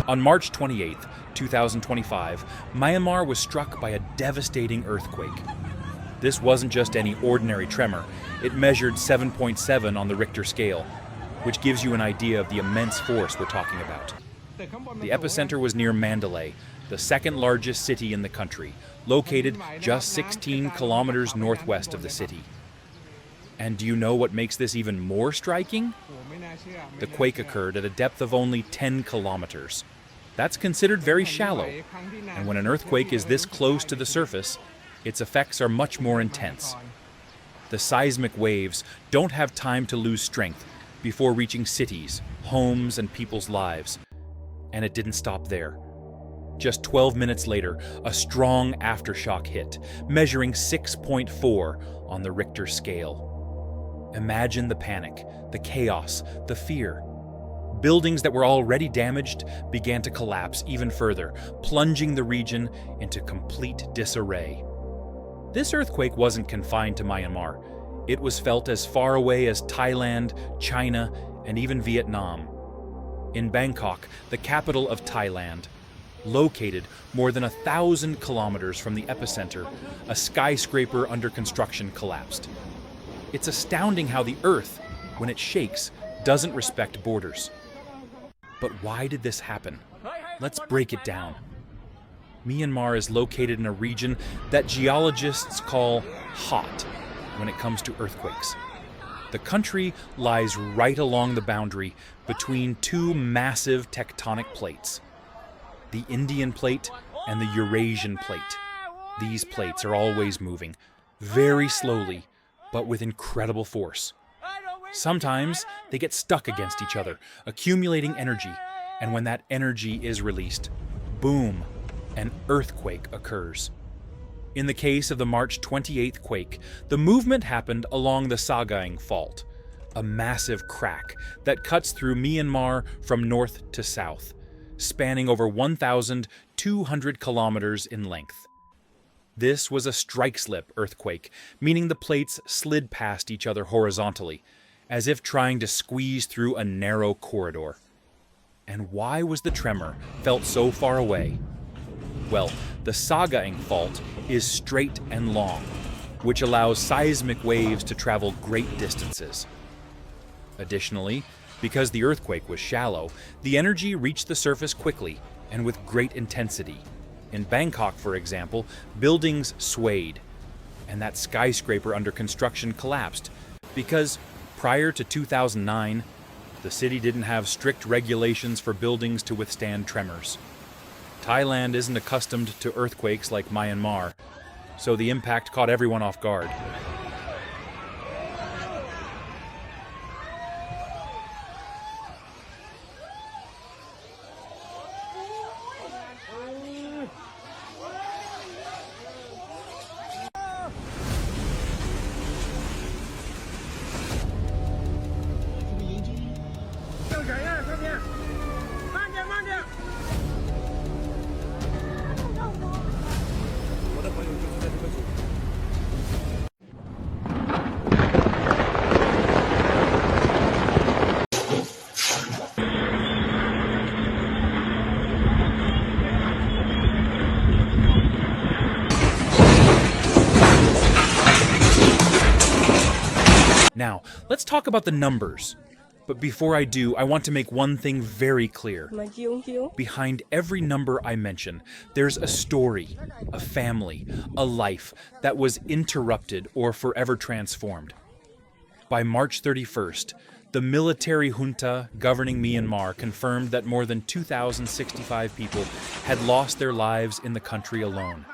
On March 28, 2025, Myanmar was struck by a devastating earthquake. This wasn't just any ordinary tremor. It measured 7.7 on the Richter scale, which gives you an idea of the immense force we're talking about. The epicenter was near Mandalay, the second largest city in the country, located just 16 kilometers northwest of the city. And do you know what makes this even more striking? The quake occurred at a depth of only 10 kilometers. That's considered very shallow, and when an earthquake is this close to the surface, its effects are much more intense. The seismic waves don't have time to lose strength before reaching cities, homes, and people's lives. And it didn't stop there. Just 12 minutes later, a strong aftershock hit, measuring 6.4 on the Richter scale. Imagine the panic, the chaos, the fear. Buildings that were already damaged began to collapse even further, plunging the region into complete disarray. This earthquake wasn't confined to Myanmar. It was felt as far away as Thailand, China, and even Vietnam. In Bangkok, the capital of Thailand, located more than 1,000 kilometers from the epicenter, a skyscraper under construction collapsed. It's astounding how the Earth, when it shakes, doesn't respect borders. But why did this happen? Let's break it down. Myanmar is located in a region that geologists call hot when it comes to earthquakes. The country lies right along the boundary between two massive tectonic plates, the Indian plate and the Eurasian plate. These plates are always moving, very slowly, but with incredible force. Sometimes they get stuck against each other, accumulating energy, and when that energy is released, boom, an earthquake occurs. In the case of the March 28th quake, the movement happened along the Sagaing Fault, a massive crack that cuts through Myanmar from north to south, spanning over 1,200 kilometers in length. This was a strike-slip earthquake, meaning the plates slid past each other horizontally, as if trying to squeeze through a narrow corridor. And why was the tremor felt so far away? Well, the Sagaing Fault is straight and long, which allows seismic waves to travel great distances. Additionally, because the earthquake was shallow, the energy reached the surface quickly and with great intensity. In Bangkok, for example, buildings swayed, and that skyscraper under construction collapsed because prior to 2009, the city didn't have strict regulations for buildings to withstand tremors. Thailand isn't accustomed to earthquakes like Myanmar, so the impact caught everyone off guard. Now, let's talk about the numbers. But before I do, I want to make one thing very clear. Behind every number I mention, there's a story, a family, a life that was interrupted or forever transformed. By March 31st, the military junta governing Myanmar confirmed that more than 2,065 people had lost their lives in the country alone.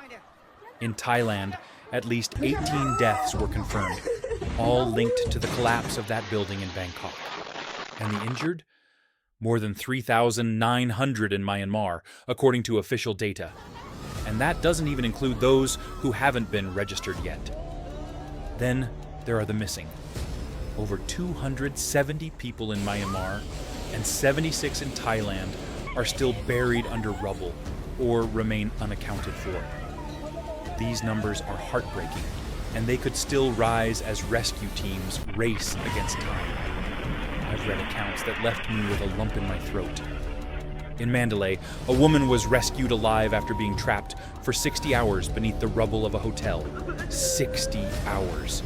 In Thailand, at least 18 deaths were confirmed, all linked to the collapse of that building in Bangkok. And the injured? More than 3,900 in Myanmar, according to official data. And that doesn't even include those who haven't been registered yet. Then there are the missing. Over 270 people in Myanmar and 76 in Thailand are still buried under rubble or remain unaccounted for. These numbers are heartbreaking, and they could still rise as rescue teams race against time. I've read accounts that left me with a lump in my throat. In Mandalay, a woman was rescued alive after being trapped for 60 hours beneath the rubble of a hotel. 60 hours.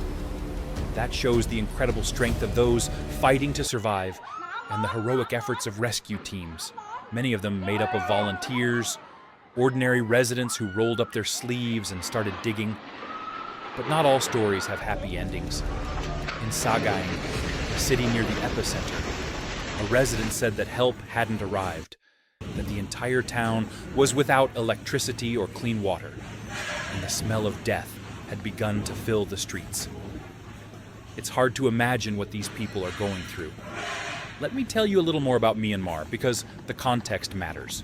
That shows the incredible strength of those fighting to survive and the heroic efforts of rescue teams, many of them made up of volunteers, ordinary residents who rolled up their sleeves and started digging. But not all stories have happy endings. In Sagaing, a city near the epicenter, a resident said that help hadn't arrived, that the entire town was without electricity or clean water, and the smell of death had begun to fill the streets. It's hard to imagine what these people are going through. Let me tell you a little more about Myanmar, because the context matters.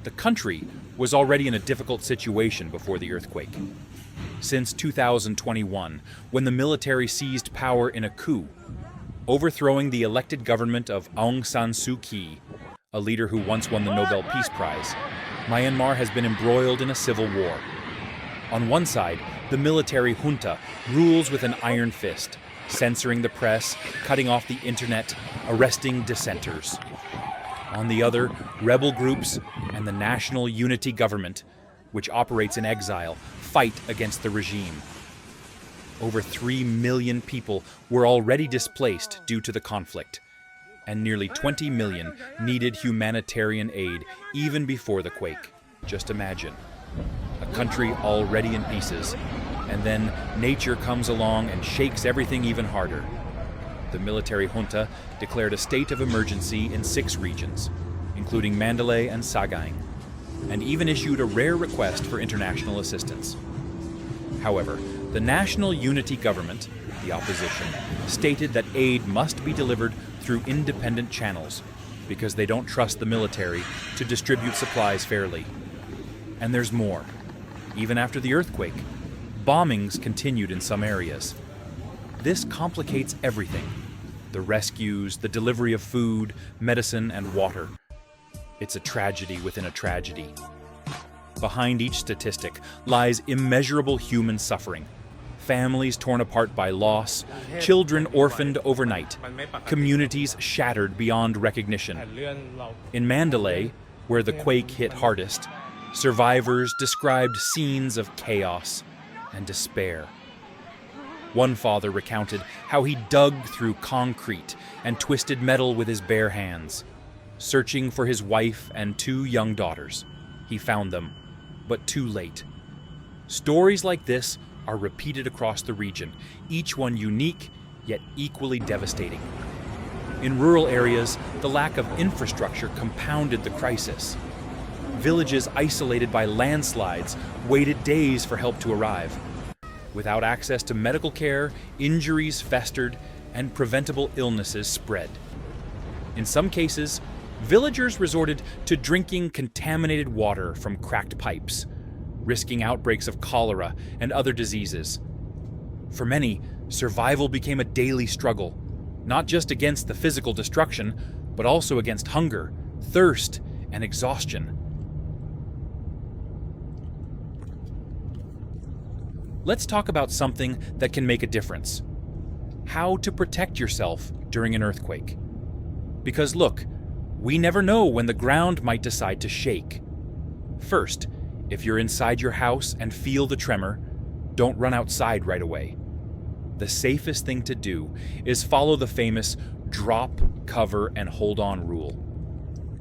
The country was already in a difficult situation before the earthquake. Since 2021, when the military seized power in a coup, overthrowing the elected government of Aung San Suu Kyi, a leader who once won the Nobel Peace Prize, Myanmar has been embroiled in a civil war. On one side, the military junta rules with an iron fist, censoring the press, cutting off the internet, arresting dissenters. On the other, rebel groups and the National Unity Government, which operates in exile, fight against the regime. Over 3 million people were already displaced due to the conflict, and nearly 20 million needed humanitarian aid even before the quake. Just imagine. A country already in pieces, and then nature comes along and shakes everything even harder. The military junta declared a state of emergency in 6 regions, including Mandalay and Sagaing, and even issued a rare request for international assistance. However, the National Unity Government, the opposition, stated that aid must be delivered through independent channels because they don't trust the military to distribute supplies fairly. And there's more. Even after the earthquake, bombings continued in some areas. This complicates everything: the rescues, the delivery of food, medicine, and water. It's a tragedy within a tragedy. Behind each statistic lies immeasurable human suffering. Families torn apart by loss, children orphaned overnight, communities shattered beyond recognition. In Mandalay, where the quake hit hardest, survivors described scenes of chaos and despair. One father recounted how he dug through concrete and twisted metal with his bare hands. Searching for his wife and 2 young daughters, he found them, but too late. Stories like this are repeated across the region, each one unique yet equally devastating. In rural areas, the lack of infrastructure compounded the crisis. Villages isolated by landslides waited days for help to arrive. Without access to medical care, injuries festered, and preventable illnesses spread. In some cases, villagers resorted to drinking contaminated water from cracked pipes, risking outbreaks of cholera and other diseases. For many, survival became a daily struggle, not just against the physical destruction, but also against hunger, thirst, and exhaustion. Let's talk about something that can make a difference: how to protect yourself during an earthquake. Because look, we never know when the ground might decide to shake. First, if you're inside your house and feel the tremor, don't run outside right away. The safest thing to do is follow the famous drop, cover, and hold on rule.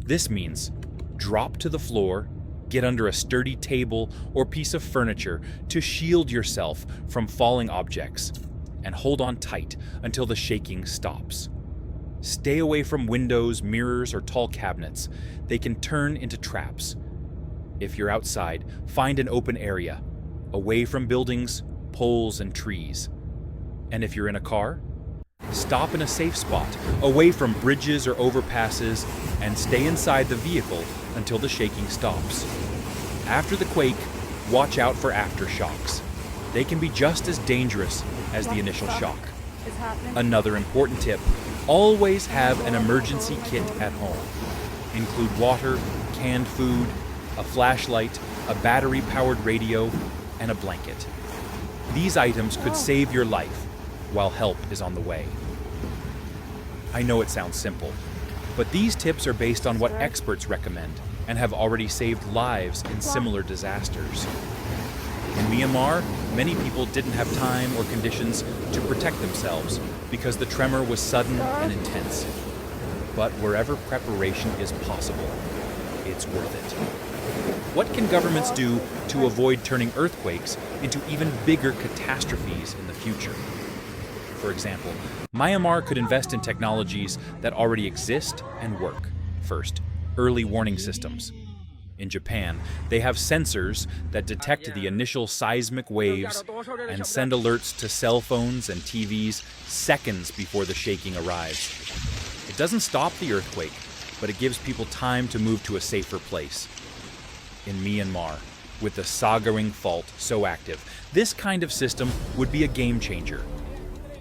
This means drop to the floor, get under a sturdy table or piece of furniture to shield yourself from falling objects, and hold on tight until the shaking stops. Stay away from windows, mirrors, or tall cabinets. They can turn into traps. If you're outside, find an open area, away from buildings, poles, and trees. And if you're in a car, stop in a safe spot, away from bridges or overpasses, and stay inside the vehicle until the shaking stops. After the quake, watch out for aftershocks. They can be just as dangerous as the initial shock. Another important tip: always have an emergency kit at home. Include water, canned food, a flashlight, a battery-powered radio, and a blanket. These items could save your life while help is on the way. I know it sounds simple, But these tips are based on what experts recommend and have already saved lives in similar disasters. In Myanmar, many people didn't have time or conditions to protect themselves because the tremor was sudden and intense. But wherever preparation is possible, it's worth it. What can governments do to avoid turning earthquakes into even bigger catastrophes in the future? For example, Myanmar could invest in technologies that already exist and work. First, early warning systems. In Japan, they have sensors that detect the initial seismic waves and send alerts to cell phones and TVs seconds before the shaking arrives. It doesn't stop the earthquake, but it gives people time to move to a safer place. In Myanmar, with the Sagaring Fault so active, this kind of system would be a game changer.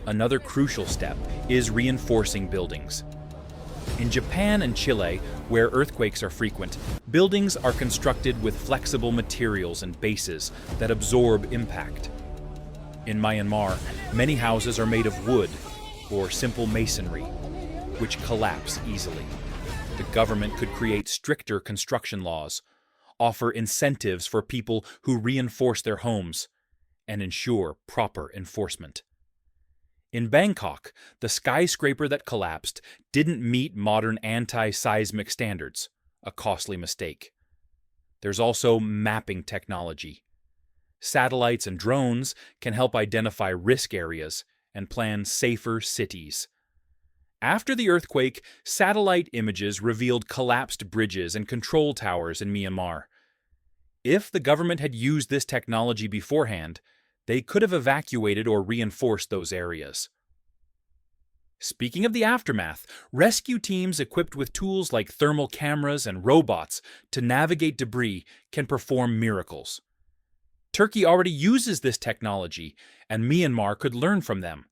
Another crucial step is reinforcing buildings. In Japan and Chile, where earthquakes are frequent, buildings are constructed with flexible materials and bases that absorb impact. In Myanmar, many houses are made of wood or simple masonry, which collapse easily. The government could create stricter construction laws, offer incentives for people who reinforce their homes, and ensure proper enforcement. In Bangkok, the skyscraper that collapsed didn't meet modern anti-seismic standards, a costly mistake. There's also mapping technology. Satellites and drones can help identify risk areas and plan safer cities. After the earthquake, satellite images revealed collapsed bridges and control towers in Myanmar. If the government had used this technology beforehand, they could have evacuated or reinforced those areas. Speaking of the aftermath, rescue teams equipped with tools like thermal cameras and robots to navigate debris can perform miracles. Turkey already uses this technology, and Myanmar could learn from them.